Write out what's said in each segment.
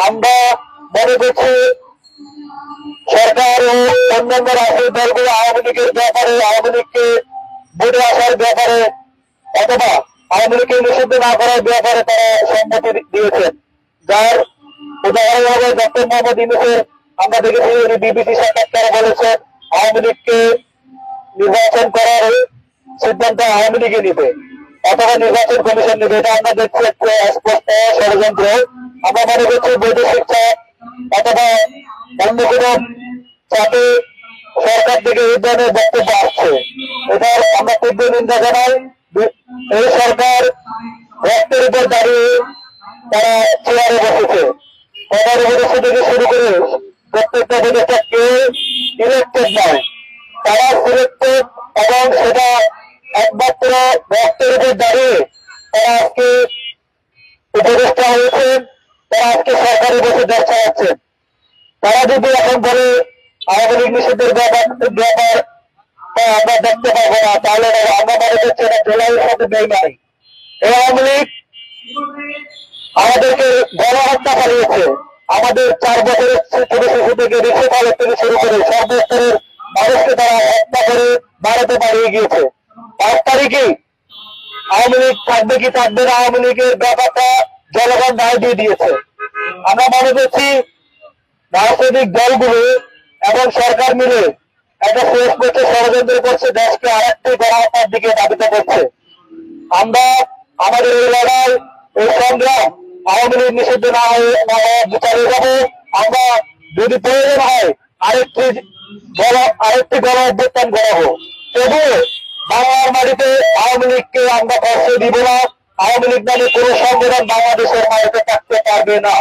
আমরা মনে করছি সরকার ও অন্যান্য রাজনৈতিক দলগুলো আওয়ামী লীগের ব্যাপারে, আওয়ামী লীগকে ভোটে আসার ব্যাপারে অথবা আওয়ামী লীগকে নিষিদ্ধ না করার ব্যাপারে তারা সম্মতি দিয়েছেন। যার উদাহরণ হবে ডক্টর মোহাম্মদ ইউনূসের আমরা দেখেছি বিবিসি সাক্ষাৎকারে বলেছেন আওয়ামী লীগকে নির্বাচন করার সিদ্ধান্ত আওয়ামী লীগই নিবে অথবা নির্বাচন কমিশন নিবে। এটা আমরা দেখছি একটা স্পষ্ট ষড়যন্ত্র। আমরা মনে করছি বৈদেশিক চাপ অথবা অন্য কোনো চাপে সরকার থেকে এই ধরনের বক্তব্য আসছে, এটার আমরা তীব্র নিন্দা জানাই। এই সরকার রক্তের উপর দাঁড়িয়ে তারা চেয়ারে বসেছে। পনেরো বছর থেকে শুরু করে প্রত্যেকটা উপদেষ্টা কেউ ইলেক্টেড নয়, তারা সিলেক্টেড এবং সেটা একমাত্র রক্তের উপর দাঁড়িয়ে তারা আজকে উপদেষ্টা হয়েছেন, তারা আজকে সরকারি বসে দেশ চালাচ্ছেন। তারা যদি এখন বলে আওয়ামী লীগ নিষিদ্ধের ব্যাপার আমরা দেখতে পাবো না, তাহলে আমরা মনে করছি এটা জেলার সাথে বেইমানি। এই আওয়ামী লীগ আমাদেরকে গণহত্যা চালিয়েছে, আমাদের 4 বছরের ছোট শিশু থেকে রিক্সা চালক থেকে শুরু করে সর্বস্তরের মানুষকে তারা হত্যা করে ভারতে পালিয়ে গিয়েছে। 5 তারিখে আওয়ামী লীগ থাকবে কি থাকবে না, আওয়ামী লীগের ব্যাপারটা জনগণ রায় দিয়ে দিয়েছে। আমরা মনে করছি রাজনৈতিক দলগুলো এবং সরকার মিলে একটা শেষ করছে, ষড়যন্ত্র করছে, দেশকে আরেকটি গণহত্যার দিকে ধাবিত করছে। আমরা আমাদের এই লড়াই, এই সংগ্রাম আওয়ামী লীগ নিষিদ্ধ না হয়ে চালিয়ে যাবো। আমরা যদি প্রয়োজন হয় আরেকটি গণ অভ্যুত্থান করাবো, তবুও বাংলার মাটিতে আওয়ামী লীগকে আমরা কষ্ট দিব না। আওয়ামী লীগ নামে কোনো সংগঠন বাংলাদেশের মাটিতে থাকতে পারবে না।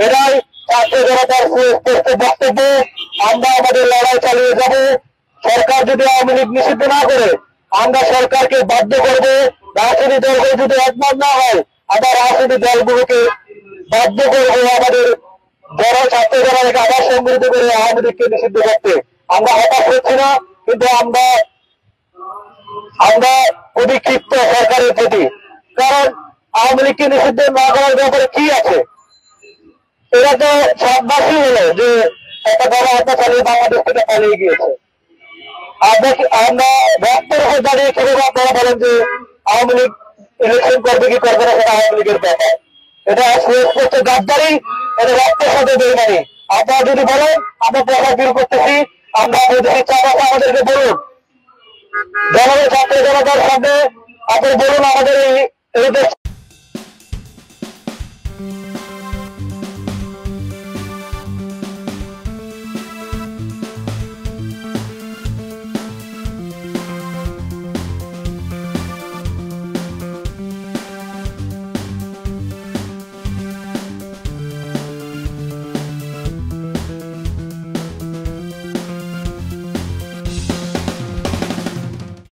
এটাই ছাত্র জনতার সুস্পষ্ট বক্তব্য। আমরা আমাদের লড়াই চালিয়ে যাব। সরকার যদি আওয়ামী লীগ নিষিদ্ধ না করে আমরা সরকারকে বাধ্য করব। রাজনৈতিক দলগুলো যদি একমত না হয় আমরা রাজনৈতিক দলগুলোকে বাধ্য করবো আমাদের ছাত্র জনতাকে আবার সংগঠিত করে আওয়ামী লীগকে নিষিদ্ধ করতে। আমরা হতাশ হচ্ছি না, কিন্তু আমরা খুবই ক্ষিপ্ত সরকারের প্রতি। কারণ আওয়ামী লীগকে নিষিদ্ধ না করার ব্যাপারে কি আছে? এরা তো সববাসী হলো যে একটা গণহত্যা চালিয়ে বাংলাদেশ থেকে পালিয়ে গিয়েছে। আমরা রক্তের উপর দাঁড়িয়ে কিভাবে আপনারা বলেন যে আওয়ামী লীগ ইলেকশন করবে কি করবে না, সেটা আওয়ামী লীগের ব্যাপার। এটা সুস্পষ্ট গাদ্দারি, এটা রক্তের সাথে বেইমানি। আপনারা যদি বলেন আমরা প্রচার বিল করতেছি, আমরা বৈদেশিক চাপ আছে আমাদেরকে বলুন, জনগণ ছাত্র জনতার সামনে আপনি বলুন আমাদের এই দেশ